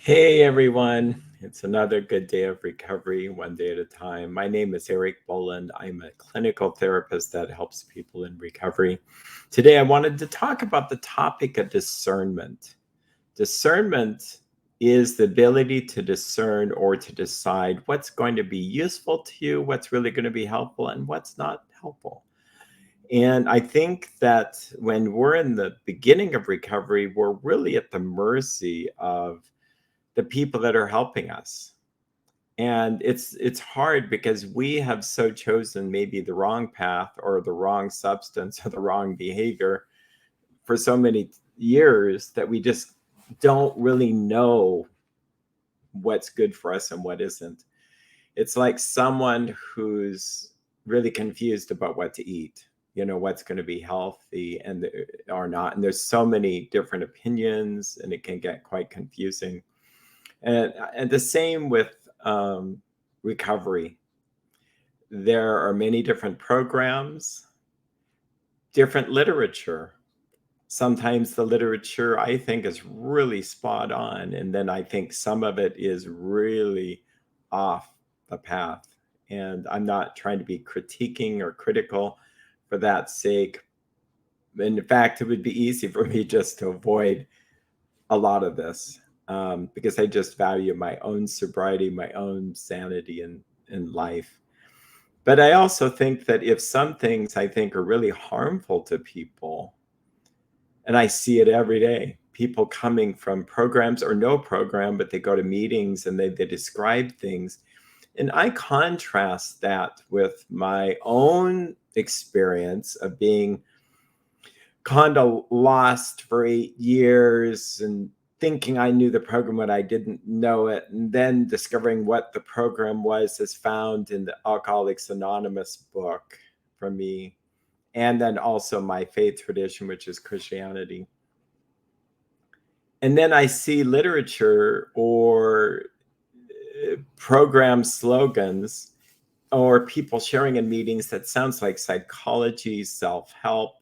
Hey everyone, it's another good day of recovery, one day at a time. My name is Eric Boland. I'm a clinical therapist that helps people in recovery. Today, I wanted to talk about the topic of discernment. Discernment is the ability to discern or to decide what's going to be useful to you, what's really going to be helpful, and what's not helpful. And I think that when we're in the beginning of recovery, we're really at the mercy of the people that are helping us. And it's hard because we have so chosen maybe the wrong path or the wrong substance or the wrong behavior for so many years that we just don't really know what's good for us and what isn't. It's like someone who's really confused about what to eat, what's going to be healthy and or not. And there's so many different opinions and it can get quite confusing. And the same with recovery. There are many different programs, different literature. Sometimes the literature I think is really spot on, and then I think some of it is really off the path. And I'm not trying to be critiquing or critical for that sake. In fact, it would be easy for me just to avoid a lot of this because I just value my own sobriety, my own sanity in life. But I also think that if some things I think are really harmful to people, and I see it every day, people coming from programs or no program, but they go to meetings and they describe things. And I contrast that with my own experience of being kind of lost for 8 years and thinking I knew the program when I didn't know it, and then discovering what the program was is found in the Alcoholics Anonymous book for me, and then also my faith tradition, which is Christianity. And then I see literature or program slogans or people sharing in meetings that sounds like psychology, self-help,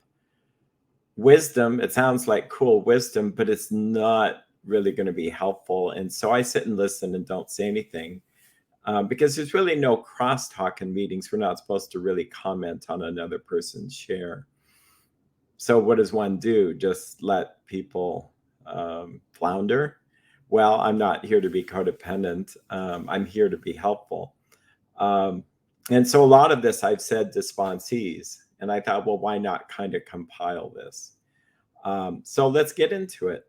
wisdom. It sounds like cool wisdom, but it's not really going to be helpful. And so I sit and listen and don't say anything because there's really no crosstalk in meetings. We're not supposed to really comment on another person's share. So what does one do? Just let people flounder? Well, I'm not here to be codependent. I'm here to be helpful. And so a lot of this I've said to sponsees, and I thought, well, why not kind of compile this? So let's get into it.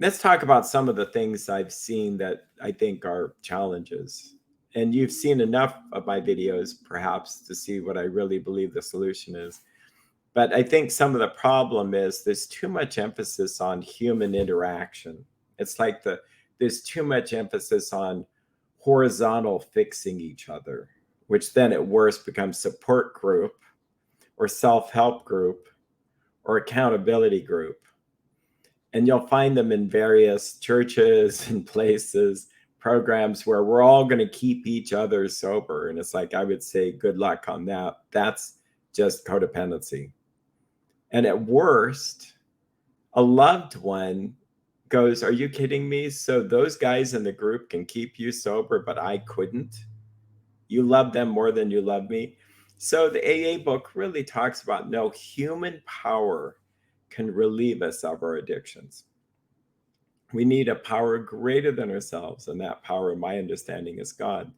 Let's talk about some of the things I've seen that I think are challenges. And you've seen enough of my videos, perhaps, to see what I really believe the solution is. But I think some of the problem is there's too much emphasis on human interaction. It's like there's too much emphasis on horizontal fixing each other, which then at worst becomes support group or self-help group or accountability group. And you'll find them in various churches and places, programs where we're all going to keep each other sober. And it's like, I would say, good luck on that. That's just codependency. And at worst, a loved one goes, are you kidding me? So those guys in the group can keep you sober, but I couldn't. You love them more than you love me. So the AA book really talks about no, human power can relieve us of our addictions. We need a power greater than ourselves, and that power, in my understanding, is God.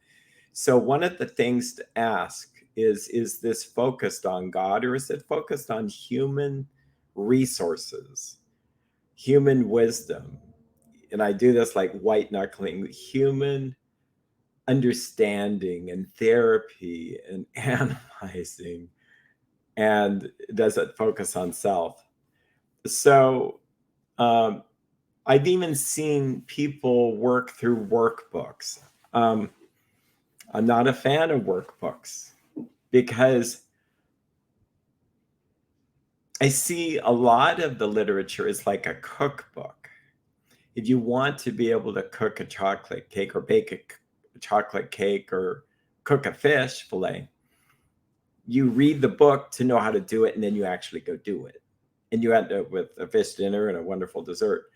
So one of the things to ask is this focused on God, or is it focused on human resources, human wisdom? And I do this like white knuckling, human understanding and therapy and analyzing, and does it focus on self? So I've even seen people work through workbooks. I'm not a fan of workbooks because I see a lot of the literature is like a cookbook. If you want to be able to cook a chocolate cake or bake a chocolate cake or cook a fish fillet, you read the book to know how to do it, and then you actually go do it. And you end up with a fish dinner and a wonderful dessert.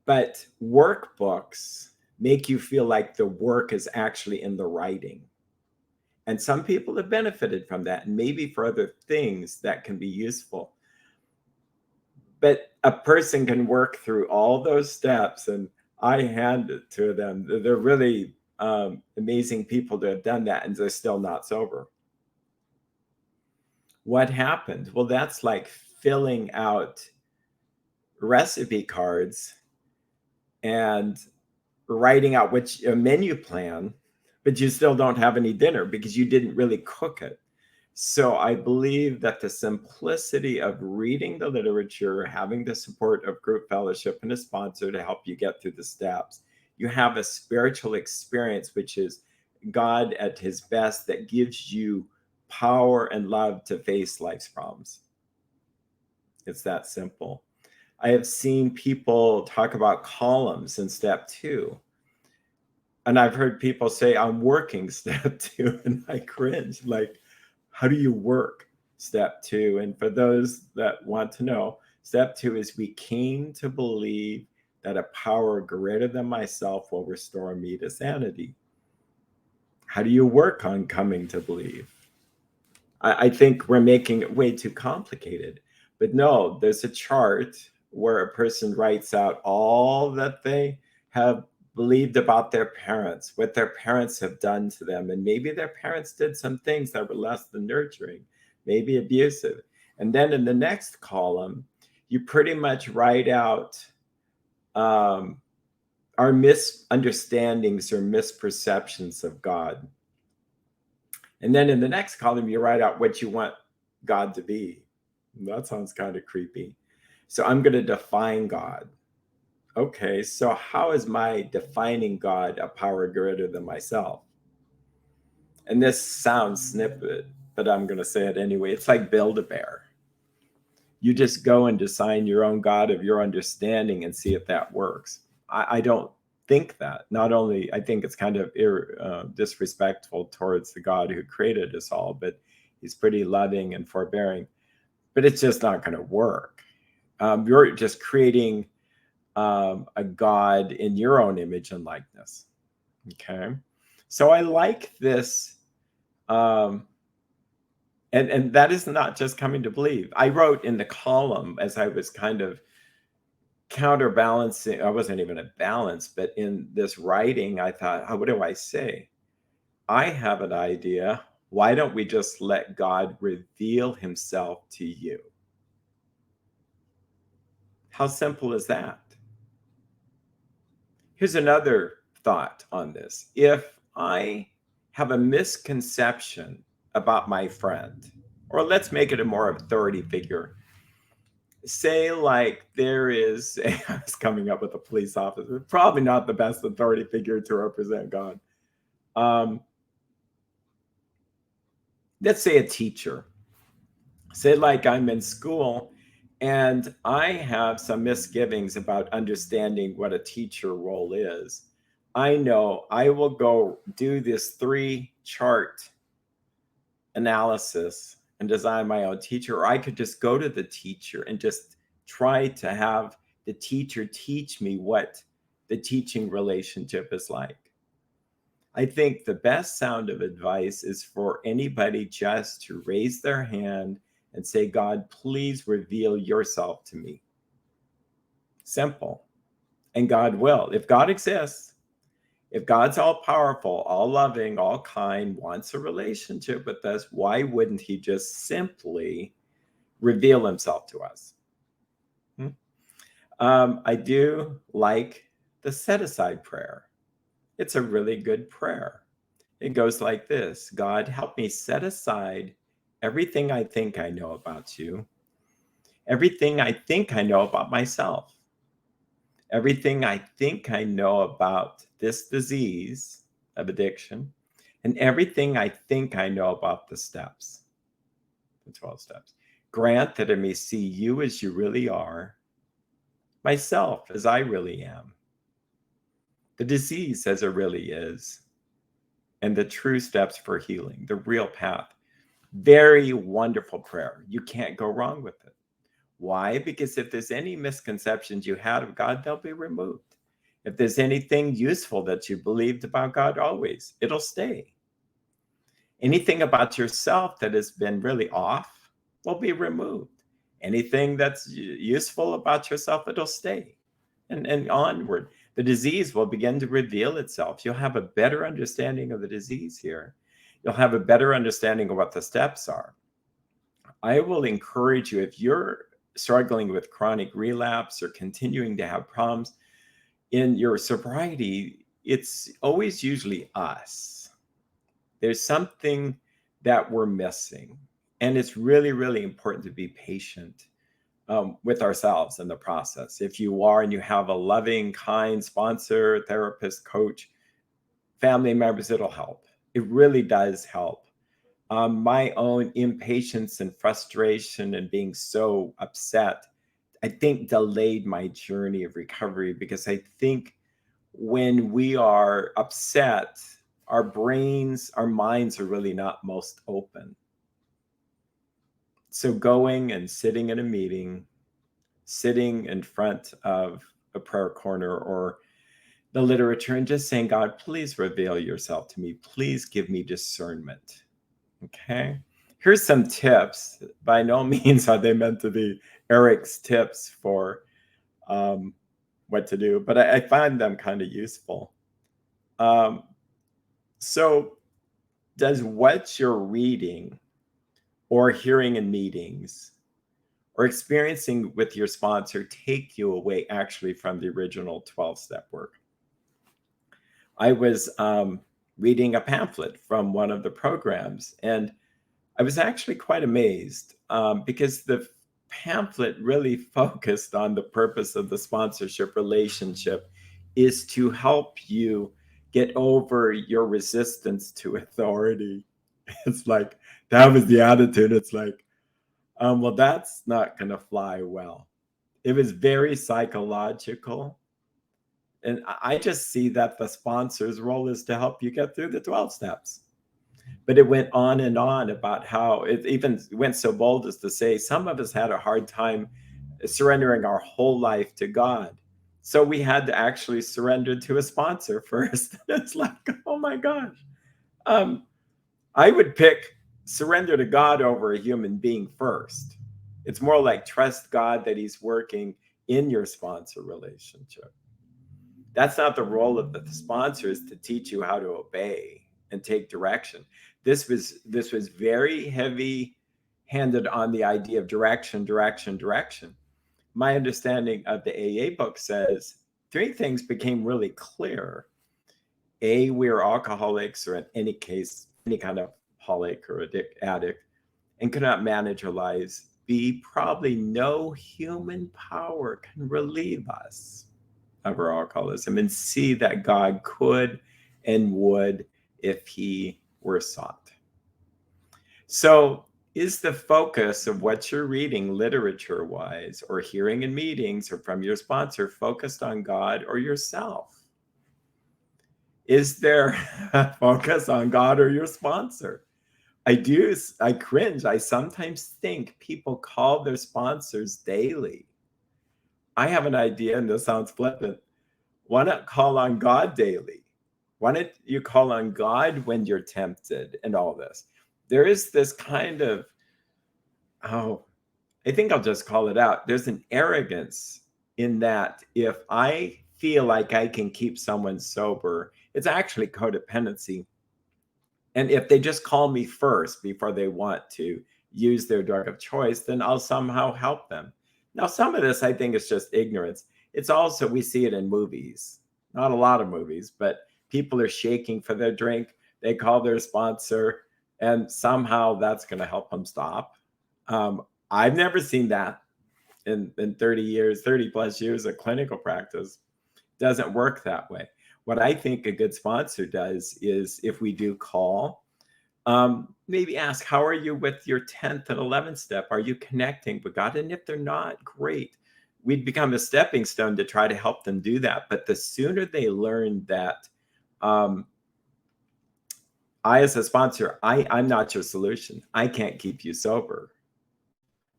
But workbooks make you feel like the work is actually in the writing. And some people have benefited from that, and maybe for other things that can be useful. But a person can work through all those steps, and I hand it to them. They're really amazing people to have done that, and they're still not sober. What happened? Well, that's like filling out recipe cards and writing out which a menu plan, but you still don't have any dinner because you didn't really cook it. So I believe that the simplicity of reading the literature, having the support of group fellowship and a sponsor to help you get through the steps, you have a spiritual experience, which is God at his best, that gives you power and love to face life's problems. It's that simple. I have seen people talk about columns in step 2. And I've heard people say, I'm working step 2, and I cringe. Like, how do you work step 2? And for those that want to know, step 2 is we came to believe that a power greater than myself will restore me to sanity. How do you work on coming to believe? I think we're making it way too complicated. But no, there's a chart where a person writes out all that they have believed about their parents, what their parents have done to them. And maybe their parents did some things that were less than nurturing, maybe abusive. And then in the next column, you pretty much write out our misunderstandings or misperceptions of God. And then in the next column, you write out what you want God to be. That sounds kind of creepy. So I'm going to define God. Okay, so how is my defining God a power greater than myself? And this sounds snippet, but I'm going to say it anyway. It's like Build-A-Bear. You just go and design your own God of your understanding and see if that works. I don't think that. Not only, I think it's kind of disrespectful towards the God who created us all, but he's pretty loving and forbearing. But it's just not going to work. You're just creating a God in your own image and likeness. Okay. So I like this. And that is not just coming to believe. I wrote in the column as I was kind of counterbalancing. I wasn't even a balance, but in this writing, I thought, oh, what do I say? I have an idea. Why don't we just let God reveal himself to you? How simple is that? Here's another thought on this. If I have a misconception about my friend, or let's make it a more authority figure, say like there is, I was coming up with a police officer, probably not the best authority figure to represent God. Let's say a teacher. Say like I'm in school and I have some misgivings about understanding what a teacher role is. I know I will go do this 3-chart analysis and design my own teacher, or I could just go to the teacher and just try to have the teacher teach me what the teaching relationship is like. I think the best sound of advice is for anybody just to raise their hand and say, God, please reveal yourself to me. Simple. And God will. If God exists, if God's all powerful, all loving, all kind, wants a relationship with us, why wouldn't he just simply reveal himself to us? I do like the set-aside prayer. It's a really good prayer. It goes like this: God, help me set aside everything I think I know about you, everything I think I know about myself, everything I think I know about this disease of addiction, and everything I think I know about the steps, the 12 steps. Grant that I may see you as you really are, myself as I really am, the disease as it really is, and the true steps for healing, the real path. Very wonderful prayer. You can't go wrong with it. Why? Because if there's any misconceptions you had of God, they'll be removed. If there's anything useful that you believed about God always, it'll stay. Anything about yourself that has been really off will be removed. Anything that's useful about yourself, it'll stay. And onward. The disease will begin to reveal itself. You'll have a better understanding of the disease here. You'll have a better understanding of what the steps are. I will encourage you, if you're struggling with chronic relapse or continuing to have problems in your sobriety, it's always usually us. There's something that we're missing. And it's really, really important to be patient with ourselves in the process. If you are and you have a loving, kind sponsor, therapist, coach, family members, it'll help. It really does help. My own impatience and frustration and being so upset, I think delayed my journey of recovery, because I think when we are upset, our brains, our minds are really not most open. So going and sitting in a meeting, sitting in front of a prayer corner or the literature and just saying, God, please reveal yourself to me. Please give me discernment. Okay. Here's some tips. By no means are they meant to be Eric's tips for what to do, but I find them kind of useful. So does what you're reading or hearing in meetings or experiencing with your sponsor take you away actually from the original 12-step work? I was reading a pamphlet from one of the programs, and I was actually quite amazed because the pamphlet really focused on the purpose of the sponsorship relationship is to help you get over your resistance to authority. It's like, that was the attitude. It's like, well, that's not going to fly well. It was very psychological. And I just see that the sponsor's role is to help you get through the 12 steps. But it went on and on about how it even went so bold as to say some of us had a hard time surrendering our whole life to God. So we had to actually surrender to a sponsor first. It's like, oh my gosh. I would pick surrender to God over a human being first. It's more like trust God that he's working in your sponsor relationship. That's not the role of the sponsor, is to teach you how to obey and take direction. This was very heavy handed on the idea of direction. My understanding of the AA book says three things became really clear. A, we are alcoholics, or in any case, any kind of alcoholic or addict, and cannot manage our lives. B, probably no human power can relieve us of our alcoholism. And C, that God could and would if he were sought. So is the focus of what you're reading literature-wise or hearing in meetings or from your sponsor focused on God or yourself? Is there a focus on God or your sponsor? I cringe. I sometimes think people call their sponsors daily. I have an idea, and this sounds flippant. Why not call on God daily? Why don't you call on God when you're tempted and all this? There is this kind of, I think I'll just call it out. There's an arrogance in that if I feel like I can keep someone sober, it's actually codependency. And if they just call me first before they want to use their drug of choice, then I'll somehow help them. Now, some of this I think is just ignorance. It's also, we see it in movies, not a lot of movies, but people are shaking for their drink. They call their sponsor, and somehow that's going to help them stop. I've never seen that in 30 plus years of clinical practice. It doesn't work that way. What I think a good sponsor does is, if we do call, maybe ask, how are you with your 10th and 11th step? Are you connecting with God? And if they're not, great. We'd become a stepping stone to try to help them do that. But the sooner they learn that I, as a sponsor, I'm not your solution. I can't keep you sober.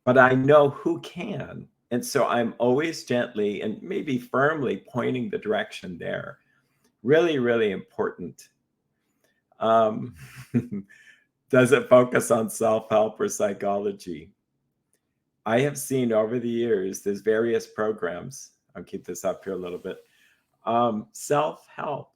but I know who can. And so I'm always gently and maybe firmly pointing the direction there. Really, really important. Um, does it focus on self-help or psychology? I have seen over the years, there's various programs. I'll keep this up here a little bit. Self-help.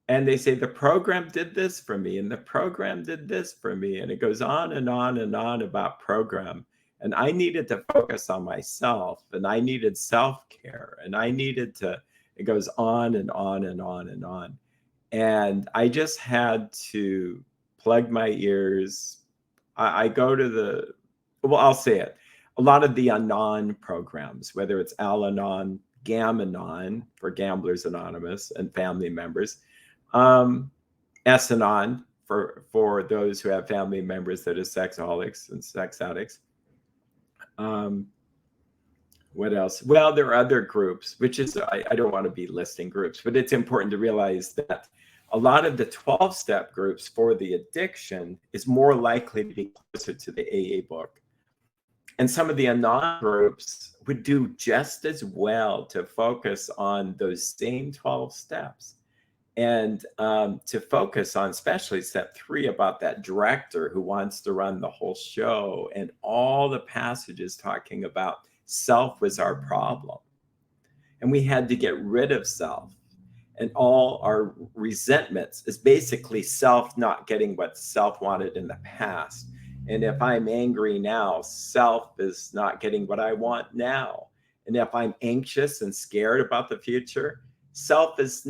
And they say the program did this for me, and the program did this for me. And it goes on and on and on about program. And I needed to focus on myself, and I needed self-care, and I needed to, it goes on and on and on and on. And I just had to plug my ears. I go to the, well, I'll say it. A lot of the Anon programs, whether it's Al Anon, Gam Anon for Gamblers Anonymous and family members, S-Anon for those who have family members that are sexaholics and sex addicts. What else? Well, there are other groups, which is, I don't want to be listing groups, but it's important to realize that a lot of the 12-step groups for the addiction is more likely to be closer to the AA book. And some of the Anon groups would do just as well to focus on those same 12 steps. And to focus on especially step 3 about that director who wants to run the whole show, and all the passages talking about self was our problem. And we had to get rid of self. And all our resentments is basically self not getting what self wanted in the past. And if I'm angry now, self is not getting what I want now. And if I'm anxious and scared about the future, self is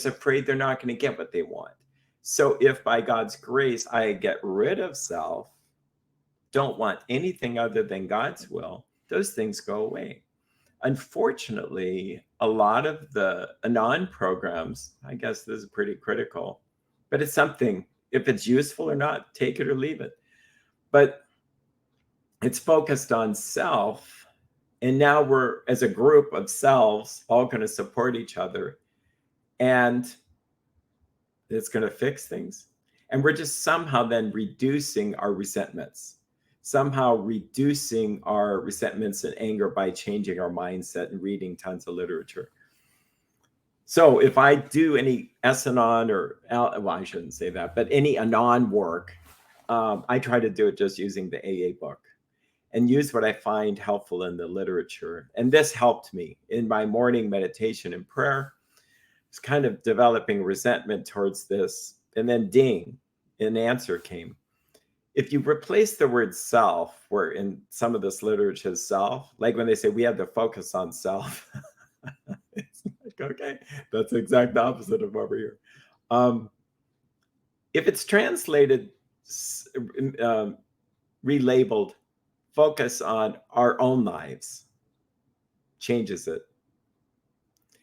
afraid they're not going to get what they want. So if by God's grace, I get rid of self, don't want anything other than God's will, those things go away. Unfortunately, a lot of the Anon programs, I guess this is pretty critical, but it's something, if it's useful or not, take it or leave it. But it's focused on self. And now we're, as a group of selves, all going to support each other. And it's going to fix things. And we're just somehow then reducing our resentments, somehow reducing our resentments and anger by changing our mindset and reading tons of literature. So if I do any S-Anon or, well, I shouldn't say that, but any Anon work, I try to do it just using the AA book and use what I find helpful in the literature. And this helped me in my morning meditation and prayer. It's kind of developing resentment towards this. And then ding, an answer came. If you replace the word self, where in some of this literature is self, like when they say we have to focus on self, it's like, okay, that's the exact opposite of over here. If it's translated, relabeled, focus on our own lives, changes it.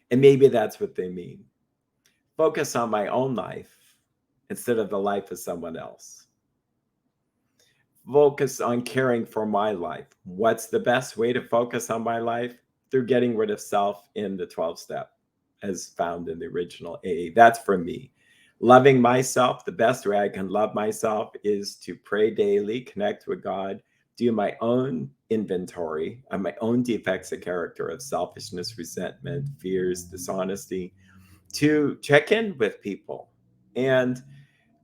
And maybe that's what they mean. Focus on my own life instead of the life of someone else. Focus on caring for my life. What's the best way to focus on my life? Through getting rid of self in the 12-step, as found in the original AA. That's for me. Loving myself, the best way I can love myself is to pray daily, connect with God, do my own inventory of my own defects of character of selfishness, resentment, fears, dishonesty, to check in with people and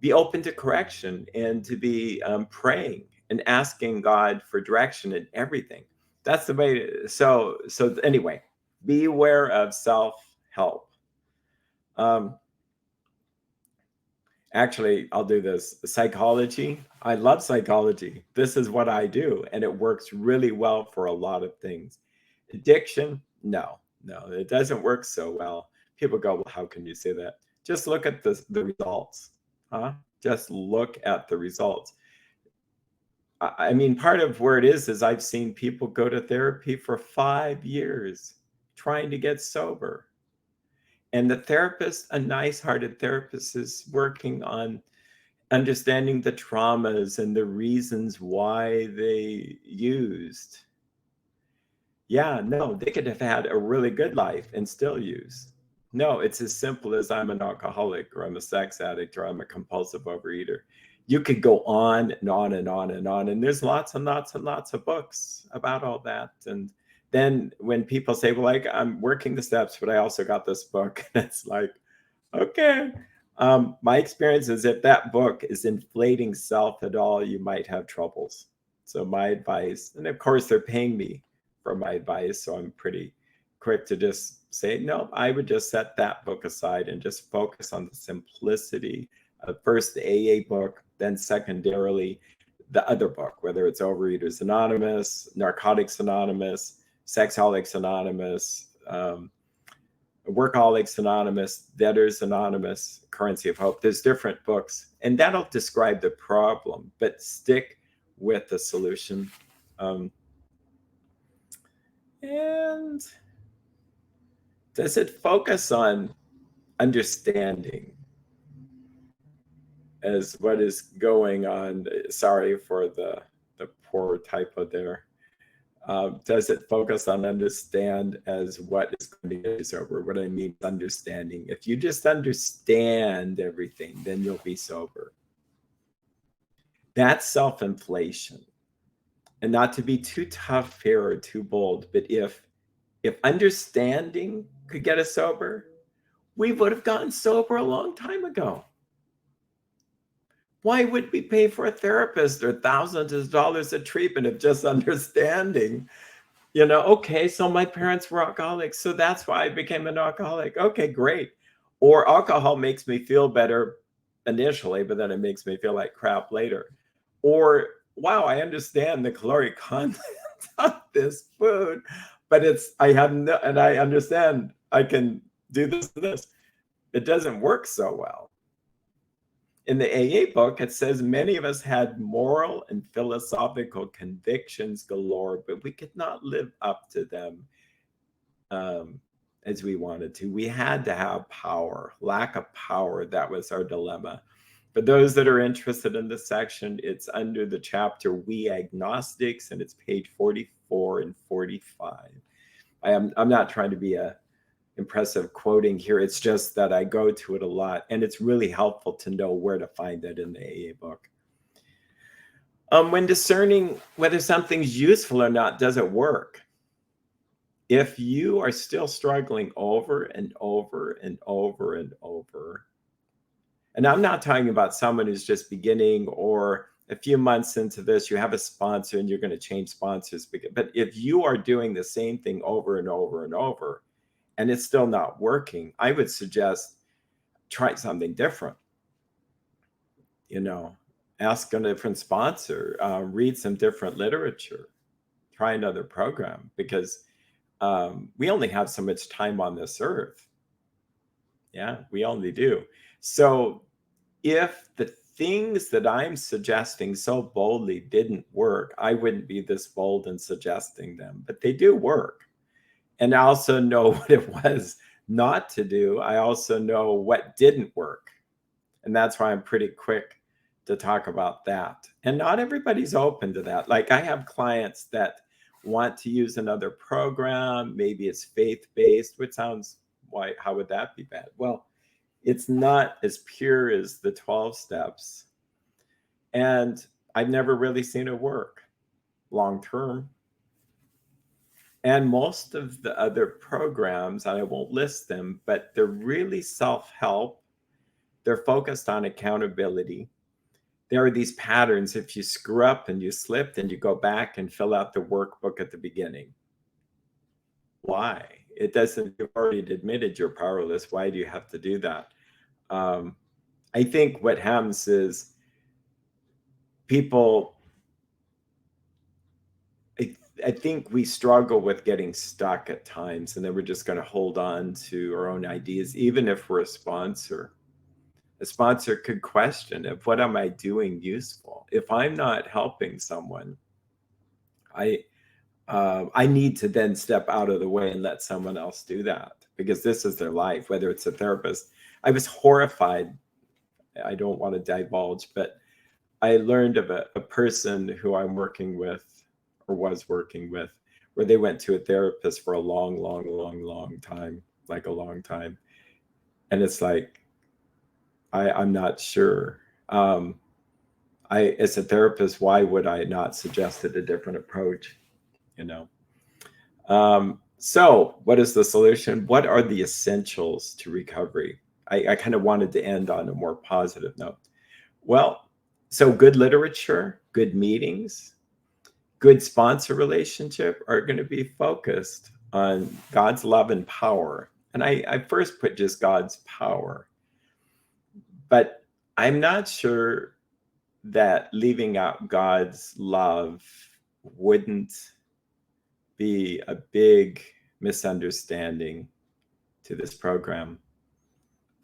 be open to correction and to be praying and asking God for direction in everything. That's the way. So anyway, be aware of self-help. Actually, I'll do this. Psychology. I love psychology. This is what I do, and it works really well for a lot of things. Addiction, no, it doesn't work so well. People go, well, how can you say that? Just look at the results. Just look at the results. I mean, part of where it is I've seen people go to therapy for 5 years trying to get sober. And the therapist, a nice-hearted therapist, is working on understanding the traumas and the reasons why they used. Yeah, no, they could have had a really good life and still use. No, it's as simple as I'm an alcoholic or I'm a sex addict or I'm a compulsive overeater. you could go on and on and on and on. And there's lots and lots and lots of books about all that. And then when people say, well, like, I'm working the steps, but I also got this book, it's like, okay. My experience is if that book is inflating self at all, you might have troubles. So my advice, and of course they're paying me for my advice, so I'm pretty quick to just say, no, I would just set that book aside and just focus on the simplicity of first the AA book, then secondarily the other book, whether it's Overeaters Anonymous, Narcotics Anonymous, Sexaholics Anonymous, Workaholics Anonymous, Debtors Anonymous, Currency of Hope. There's different books, and that'll describe the problem, but stick with the solution. And does it focus on understanding as what is going on? Sorry for the poor typo there. Does it focus on understand as what is going to get you sober? What I mean is understanding. If you just understand everything, then you'll be sober. That's self-inflation. And not to be too tough here or too bold, but if understanding could get us sober, we would have gotten sober a long time ago. Why would we pay for a therapist or thousands of dollars of treatment if just understanding? Okay, so my parents were alcoholics, so that's why I became an alcoholic. Okay, great. Or alcohol makes me feel better initially, but then it makes me feel like crap later. Or, wow, I understand the caloric content of this food, but I understand I can do this and this. It doesn't work so well. In the AA book, it says many of us had moral and philosophical convictions galore, but we could not live up to them as we wanted to. We had to have power, lack of power. That was our dilemma. For those that are interested in this section, it's under the chapter We Agnostics, and it's page 44 and 45. I'm not trying to be a impressive quoting here. It's just that I go to it a lot, and it's really helpful to know where to find it in the AA book. When discerning whether something's useful or not, does it work? If you are still struggling over and over and over and over, and I'm not talking about someone who's just beginning or a few months into this, you have a sponsor and you're going to change sponsors, but if you are doing the same thing over and over and over, and it's still not working, I would suggest try something different. Ask a different sponsor, read some different literature, try another program, because we only have so much time on this earth. Yeah, we only do. So if the things that I'm suggesting so boldly didn't work, I wouldn't be this bold in suggesting them, but they do work. And I also know what it was not to do. I also know what didn't work. And that's why I'm pretty quick to talk about that. And not everybody's open to that. Like, I have clients that want to use another program. Maybe it's faith-based, which sounds, how would that be bad? Well, it's not as pure as the 12 steps. And I've never really seen it work long-term. And most of the other programs, and I won't list them, but they're really self-help. They're focused on accountability. There are these patterns. If you screw up and you slip, then you go back and fill out the workbook at the beginning. Why? It doesn't, you've already admitted you're powerless. Why do you have to do that? I think what happens is people, I think we struggle with getting stuck at times, and then we're just going to hold on to our own ideas, even if we're a sponsor. A sponsor could question, if what am I doing useful? If I'm not helping someone, I need to then step out of the way and let someone else do that, because this is their life, whether it's a therapist. I was horrified. I don't want to divulge, but I learned of a person who I'm working with, or was working with, where they went to a therapist for a long time, like a long time. And it's like, I'm not sure. as a therapist, why would I not suggest a different approach? You know. So what is the solution? What are the essentials to recovery? I kind of wanted to end on a more positive note. Well, so good literature, good meetings, good sponsor relationship are going to be focused on God's love and power. And I first put just God's power. But I'm not sure that leaving out God's love wouldn't be a big misunderstanding to this program.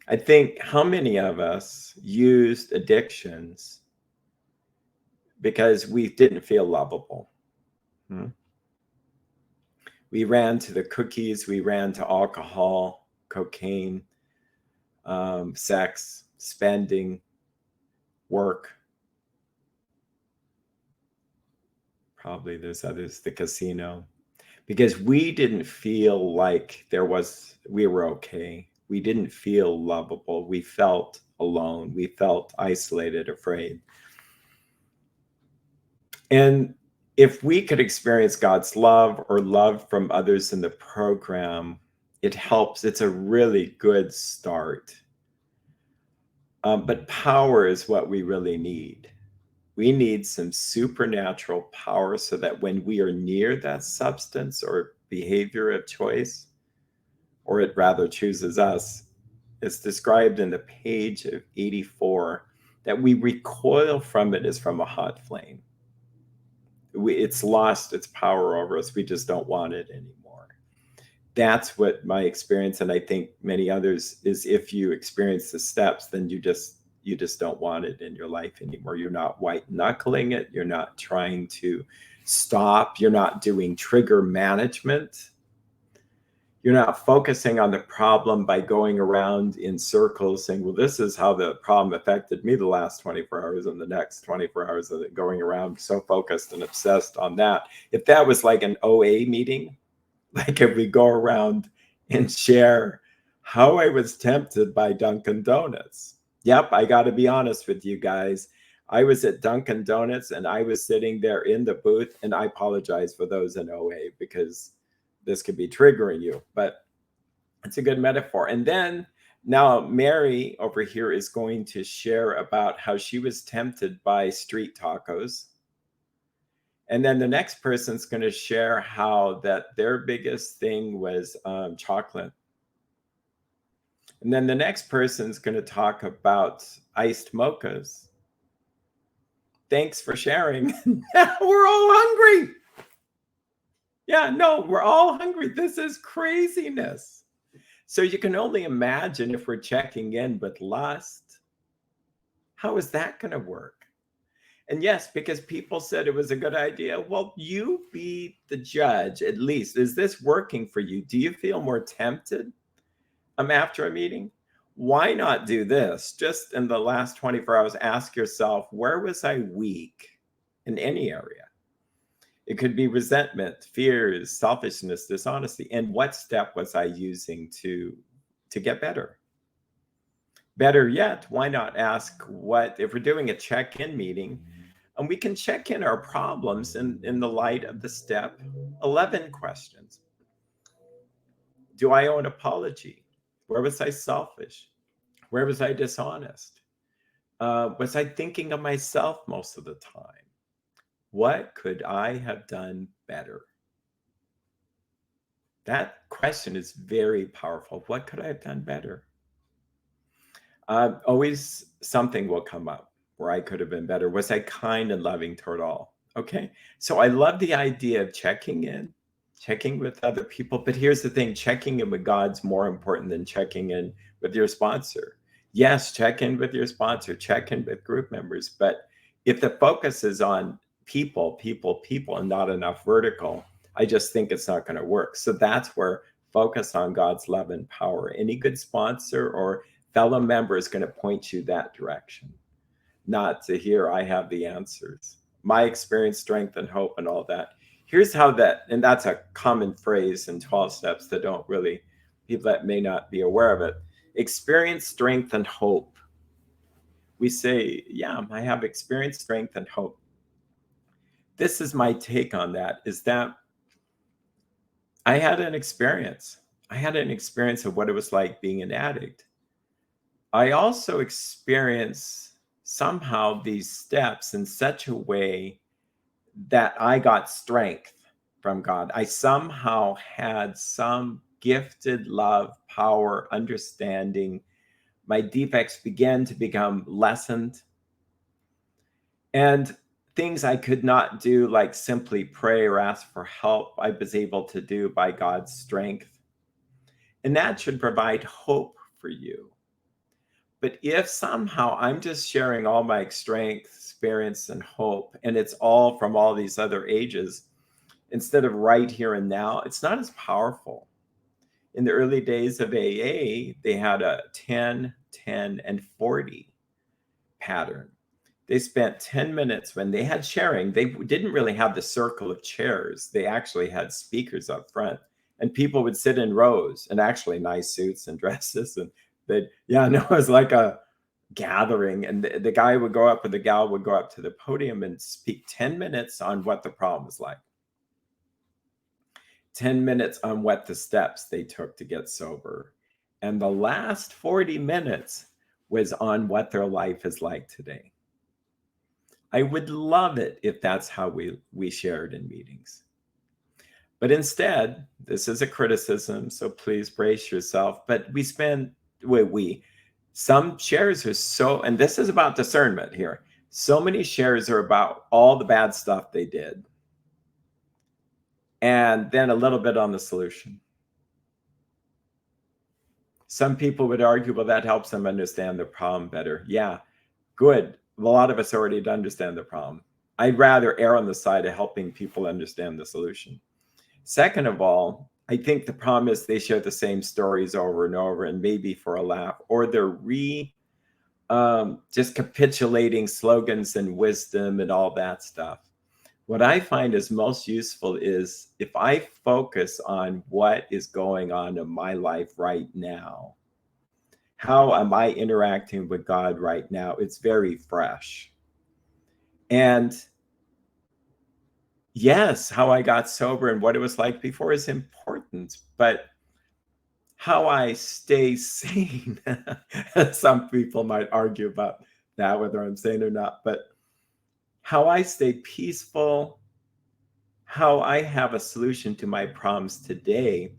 I think how many of us used addictions because we didn't feel lovable? We ran to the cookies, we ran to alcohol, cocaine, sex, spending, work. Probably there's others, the casino, because we didn't feel like we were okay. We didn't feel lovable. We felt alone. We felt isolated, afraid. And if we could experience God's love or love from others in the program, it helps. It's a really good start. But power is what we really need. We need some supernatural power so that when we are near that substance or behavior of choice, or it rather chooses us, it's described in the page of 84 that we recoil from it as from a hot flame. It's lost its power over us. We just don't want it anymore. That's what my experience, and I think many others, is if you experience the steps, then you just don't want it in your life anymore. You're not white knuckling it. You're not trying to stop. You're not doing trigger management. You're not focusing on the problem by going around in circles saying, well, this is how the problem affected me the last 24 hours and the next 24 hours of it, going around so focused and obsessed on that. If that was like an OA meeting, like if we go around and share how I was tempted by Dunkin' Donuts. Yep, I got to be honest with you guys. I was at Dunkin' Donuts and I was sitting there in the booth, and I apologize for those in OA because this could be triggering you, but it's a good metaphor. And then now Mary over here is going to share about how she was tempted by street tacos. And then the next person's going to share how that their biggest thing was chocolate. And then the next person's going to talk about iced mochas. Thanks for sharing. We're all hungry. Yeah, no, we're all hungry. This is craziness. So you can only imagine if we're checking in with lust. How is that going to work? And yes, because people said it was a good idea. Well, you be the judge, at least. Is this working for you? Do you feel more tempted after a meeting? Why not do this? Just in the last 24 hours, ask yourself, where was I weak in any area? It could be resentment, fears, selfishness, dishonesty. And what step was I using to get better? Better yet, why not ask if we're doing a check-in meeting, and we can check in our problems in the light of the step 11 questions. Do I owe an apology? Where was I selfish? Where was I dishonest? Was I thinking of myself most of the time? What could I have done better? That question is very powerful. What could I have done better? Always something will come up where I could have been better. Was I kind and loving toward all? Okay. So I love the idea of checking in, checking with other people. But here's the thing, checking in with God's more important than checking in with your sponsor. Yes, check in with your sponsor, check in with group members. But if the focus is on people, and not enough vertical, I just think it's not going to work. So that's where focus on God's love and power. Any good sponsor or fellow member is going to point you that direction, not to hear I have the answers. My experience, strength, and hope, and all that. Here's how and that's a common phrase in 12 steps that people that may not be aware of it. Experience, strength, and hope we say, yeah, I have experienced strength and hope. This is my take on that, is that I had an experience. I had an experience of what it was like being an addict. I also experienced somehow these steps in such a way that I got strength from God. I somehow had some gifted love, power, understanding. My defects began to become lessened. And things I could not do, like simply pray or ask for help, I was able to do by God's strength. And that should provide hope for you. But if somehow I'm just sharing all my strength, experience, and hope, and it's all from all these other ages, instead of right here and now, it's not as powerful. In the early days of AA, they had a 10, 10, and 40 pattern. They spent 10 minutes when they had sharing. They didn't really have the circle of chairs. They actually had speakers up front, and people would sit in rows, and actually nice suits and dresses. And it was like a gathering. And the guy would go up, or the gal would go up to the podium and speak 10 minutes on what the problem was like. 10 minutes on what the steps they took to get sober. And the last 40 minutes was on what their life is like today. I would love it if that's how we shared in meetings. But instead, this is a criticism, so please brace yourself. But some shares are so, and this is about discernment here. So many shares are about all the bad stuff they did, and then a little bit on the solution. Some people would argue, well, that helps them understand the problem better. Yeah, good. A lot of us already understand the problem. I'd rather err on the side of helping people understand the solution. Second of all, I think the problem is they share the same stories over and over, and maybe for a laugh, or they're just capitulating slogans and wisdom and all that stuff. What I find is most useful is if I focus on what is going on in my life right now. How am I interacting with God right now? It's very fresh. And yes, how I got sober and what it was like before is important, but how I stay sane, some people might argue about that, whether I'm sane or not, but how I stay peaceful, how I have a solution to my problems today,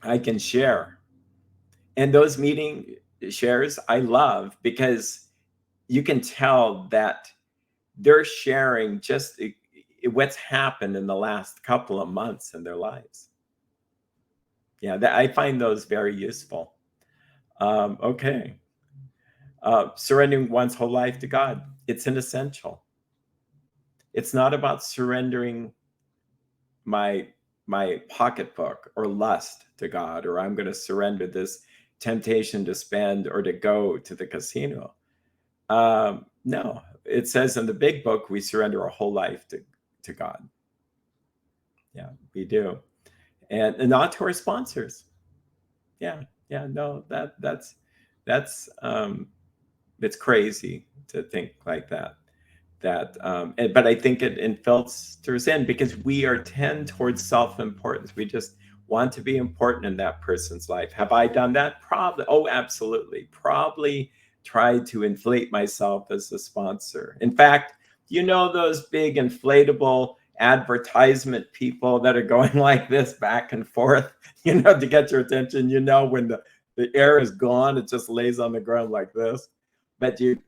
I can share. And those meeting shares I love because you can tell that they're sharing just what's happened in the last couple of months in their lives. Yeah, I find those very useful. Okay. Surrendering one's whole life to God. It's an essential. It's not about surrendering my pocketbook or lust to God, or I'm going to surrender this temptation to spend or to go to the casino. No, it says in the big book, we surrender our whole life to God. Yeah, we do. And not to our sponsors. Yeah, no, that's it's crazy to think like that. But I think it filters in because we are tend towards self-importance. We just want to be important in that person's life. Have I done that? Probably. Oh, absolutely. Probably tried to inflate myself as a sponsor. In fact, those big inflatable advertisement people that are going like this back and forth, to get your attention, when the air is gone, it just lays on the ground like this. But and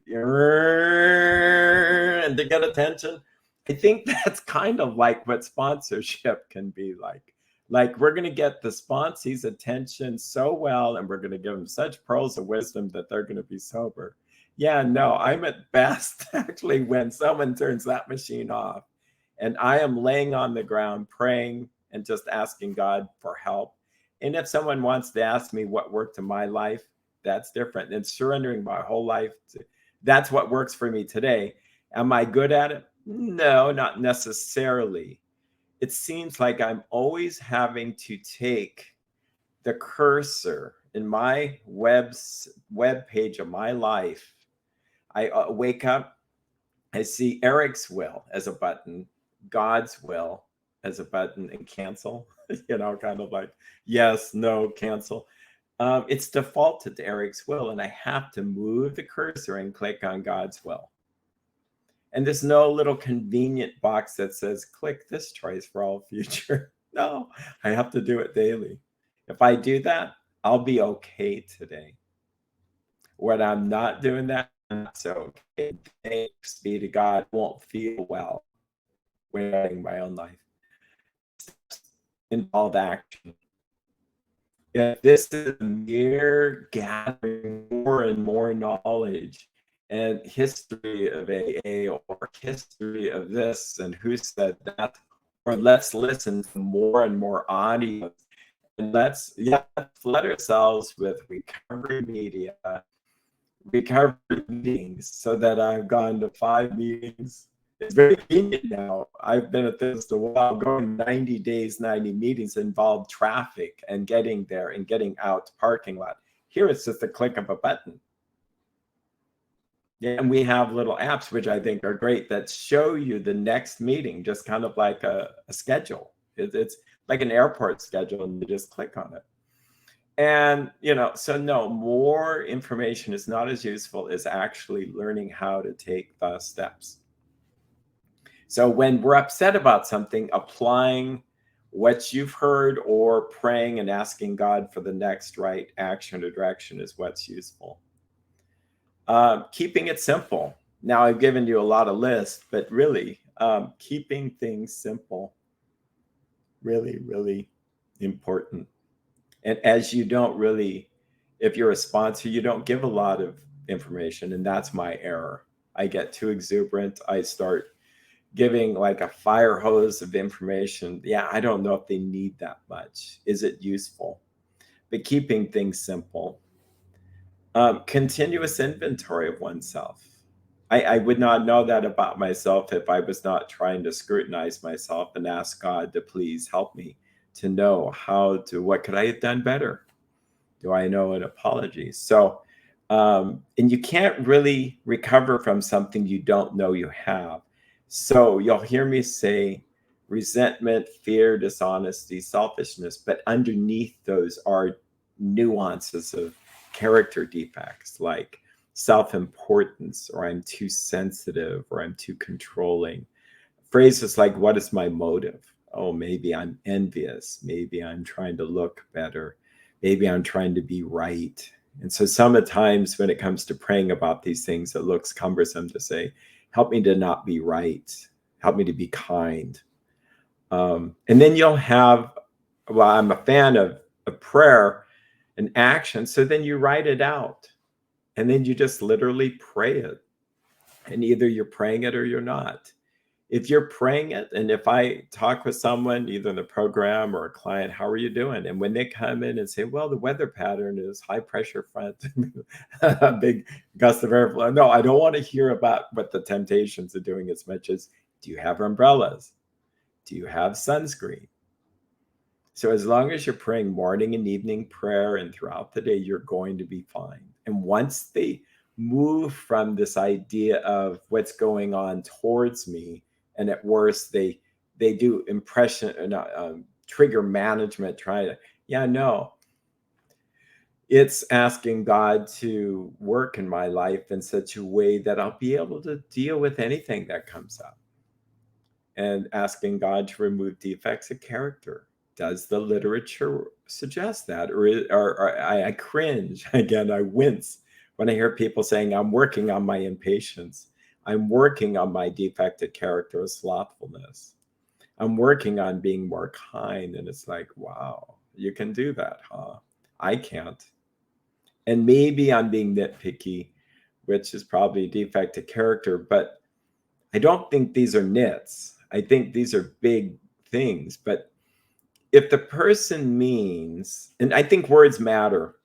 to get attention, I think that's kind of like what sponsorship can be like. Like, we're going to get the sponsee's attention so well, and we're going to give them such pearls of wisdom that they're going to be sober. Yeah, no, I'm at best actually when someone turns that machine off and I am laying on the ground praying and just asking God for help. And if someone wants to ask me what worked in my life, that's different. And surrendering my whole life that's what works for me today. Am I good at it? No, not necessarily. It seems like I'm always having to take the cursor in my web page of my life I wake up, I see Eric's will as a button, God's will as a button, and cancel, kind of like yes, no, cancel. It's defaulted to Eric's will, and I have to move the cursor and click on God's will. And there's no little convenient box that says, click this choice for all future. No, I have to do it daily. If I do that, I'll be okay today. When I'm not doing that, I'm not so okay. Thanks be to God, won't feel well when I'm in my own life. Involved action. If this is a mere gathering more and more knowledge and history of AA or history of this and who said that, or let's listen to more and more audio and let's flood ourselves with recovery media, recovery meetings, so that I've gone to 5 meetings. It's very convenient now. I've been at this a while. Going 90 days, 90 meetings involved traffic and getting there and getting out to parking lot. Here it's just a click of a button. Yeah, and we have little apps, which I think are great, that show you the next meeting, just kind of like a schedule. It's like an airport schedule, and you just click on it. And, so no, more information is not as useful as actually learning how to take the steps. So when we're upset about something, applying what you've heard or praying and asking God for the next right action or direction is what's useful. Keeping it simple. Now, I've given you a lot of lists, but really keeping things simple, really, really important. And as you don't really, if you're a sponsor, you don't give a lot of information. And that's my error. I get too exuberant. I start giving like a fire hose of information. Yeah, I don't know if they need that much. Is it useful? But keeping things simple. Continuous inventory of oneself. I would not know that about myself if I was not trying to scrutinize myself and ask God to please help me to know what could I have done better? Do I know an apology? So, and you can't really recover from something you don't know you have. So you'll hear me say resentment, fear, dishonesty, selfishness, but underneath those are nuances of character defects like self-importance, or I'm too sensitive, or I'm too controlling. Phrases like, what is my motive? Oh, maybe I'm envious. Maybe I'm trying to look better. Maybe I'm trying to be right. And so sometimes when it comes to praying about these things, it looks cumbersome to say, help me to not be right. Help me to be kind. And then you'll have, well, I'm a fan of prayer and action. So then you write it out. And then you just literally pray it. And either you're praying it or you're not. If you're praying it, and if I talk with someone, either in the program or a client, how are you doing? And when they come in and say, well, the weather pattern is high pressure front, a big gust of airflow. No, I don't want to hear about what the temptations are doing as much as, do you have umbrellas? Do you have sunscreen? So as long as you're praying morning and evening prayer and throughout the day, you're going to be fine. And once they move from this idea of what's going on towards me, and at worst they do trigger management, it's asking God to work in my life in such a way that I'll be able to deal with anything that comes up, and asking God to remove defects of character. Does the literature suggest that? Or I cringe. Again, I wince when I hear people saying, I'm working on my impatience. I'm working on my defective character of slothfulness. I'm working on being more kind. And it's like, wow, you can do that, huh? I can't. And maybe I'm being nitpicky, which is probably a defective character, but I don't think these are nits. I think these are big things. But if the person means, and I think words matter,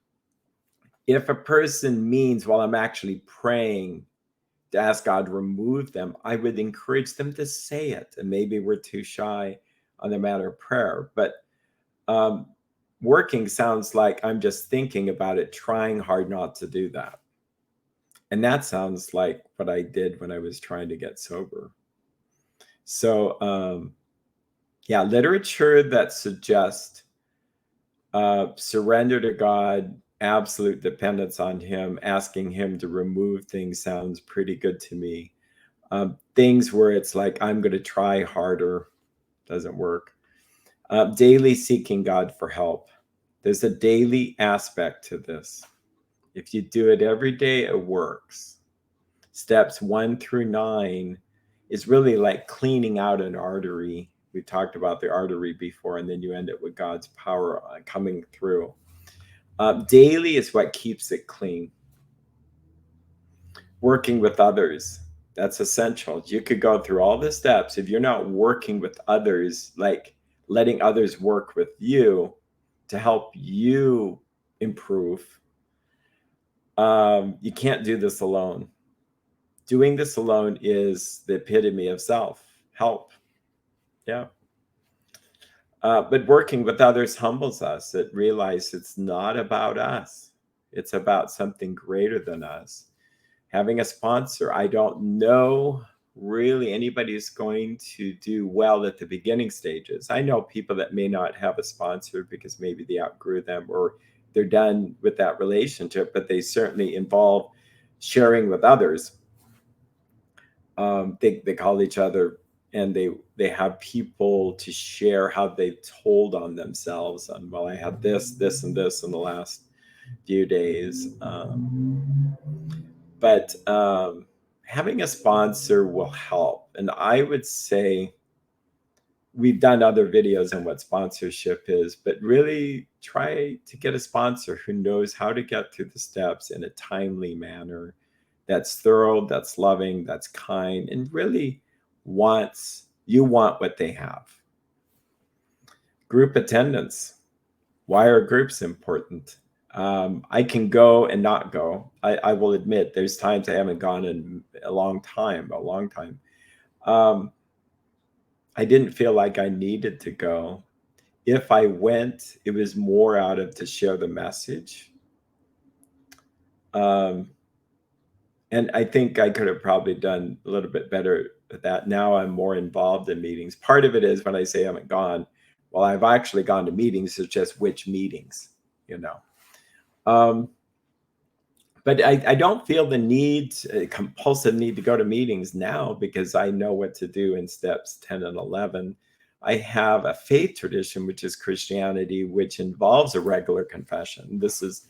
if a person means while I'm actually praying to ask God to remove them, I would encourage them to say it. And maybe we're too shy on the matter of prayer, but working sounds like I'm just thinking about it, trying hard not to do that. And that sounds like what I did when I was trying to get sober. So, yeah, literature that suggests surrender to God, absolute dependence on Him, asking Him to remove things sounds pretty good to me. Things where it's like, I'm going to try harder, doesn't work. Daily seeking God for help. There's a daily aspect to this. If you do it every day, it works. Steps 1 through 9 is really like cleaning out an artery. We talked about the artery before, and then you end it with God's power coming through. Daily is what keeps it clean. Working with others, that's essential. You could go through all the steps. If you're not working with others, like letting others work with you to help you improve, you can't do this alone. Doing this alone is the epitome of self-help. Yeah. But working with others humbles us. It realizes it's not about us. It's about something greater than us. Having a sponsor, I don't know really anybody who's going to do well at the beginning stages. I know people that may not have a sponsor because maybe they outgrew them or they're done with that relationship, but they certainly involve sharing with others. They call each other and they have people to share how they told on themselves. And well, I had this, and this in the last few days. But having a sponsor will help. And I would say we've done other videos on what sponsorship is, but really try to get a sponsor who knows how to get through the steps in a timely manner that's thorough, that's loving, that's kind, and really you want what they have. Group attendance. Why are groups important? I can go and not go. I will admit there's times I haven't gone in a long time. I didn't feel like I needed to go. If I went, it was more out of to share the message. And I think I could have probably done a little bit better at that. Now I'm more involved in meetings. Part of it is when I say I haven't gone, well, I've actually gone to meetings. It's just which meetings, you know. But I don't feel the need, compulsive need to go to meetings now because I know what to do in steps 10 and 11. I have a faith tradition, which is Christianity, which involves a regular confession. This is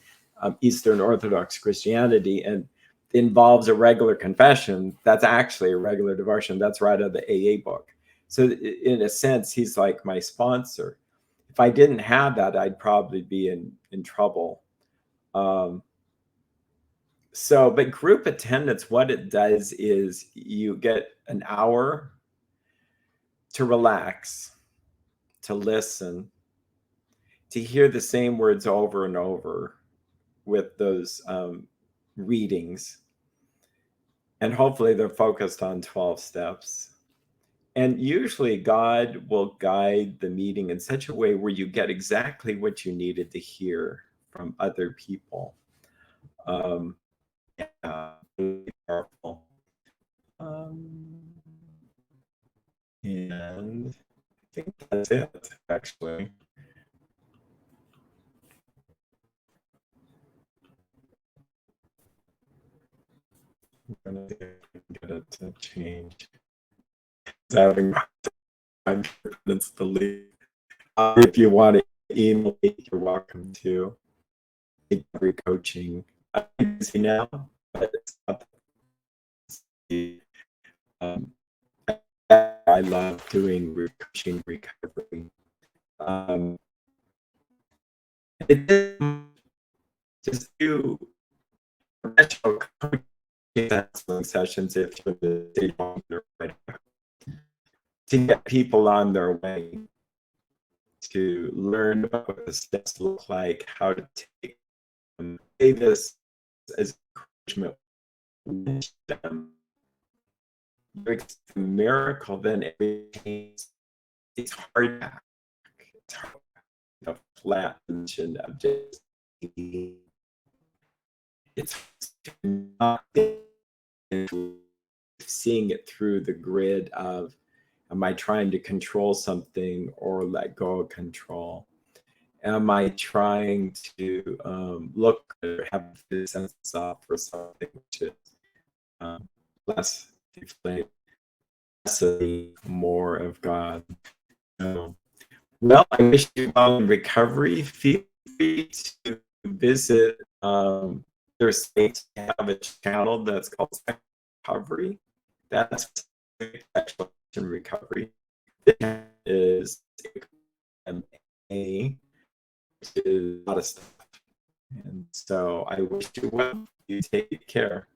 Eastern Orthodox Christianity and involves a regular confession. That's actually a regular devotion. That's right out of the AA book. So in a sense, he's like my sponsor. If I didn't have that, I'd probably be in trouble. But group attendance, what it does is you get an hour to relax, to listen, to hear the same words over and over with those readings. And hopefully they're focused on 12 steps. And usually God will guide the meeting in such a way where you get exactly what you needed to hear from other people. Yeah, really powerful. And I think that's it, actually. I'm gonna see if I can get it to change. It's having time confidence to leave. If you want to email me, you're welcome to. Recovery coaching. I'm busy now, but it's not the, um, I love doing coaching recovery. It just do professional counseling sessions if you're to get people on their way to learn what the steps look like, how to take say this as encouragement with them. It's a miracle, then everything it's hard back. It's hard to flat position of just it's not seeing it through the grid of, am I trying to control something or let go of control? Am I trying to look or have this sense of for something which is um, less deflated, less of the more of God? So, well, I wish you well in recovery. Feel free to visit their state. Have a channel that's called Recovery. That's Addiction and Recovery. It is MA, which is a lot of stuff. And so I wish you well. You take care.